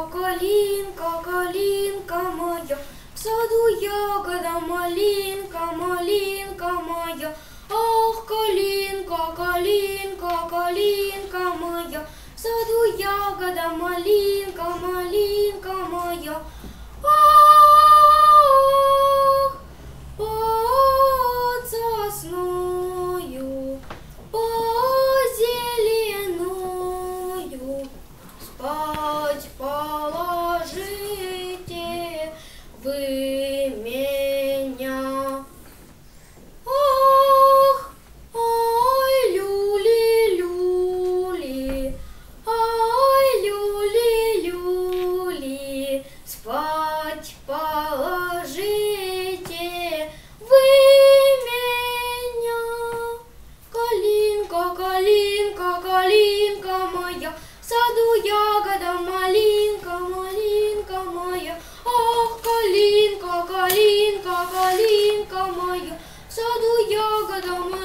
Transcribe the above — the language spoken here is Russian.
калинка, калинка моя, в саду ягода малинка, малинка моя. Ах, калинка, калинка, калинка моя, в саду ягода малинка, малинка моя. Ах, под сосною, под зеленою спать положите вы меня. Ах, ай, люли, люли, ай, люли, люли, спать положите вы меня. Калинка, калинка, калинка моя, в саду ягода малинка, малинка моя. Ах, калинка, калинка, калинка моя, в саду ягода малинка.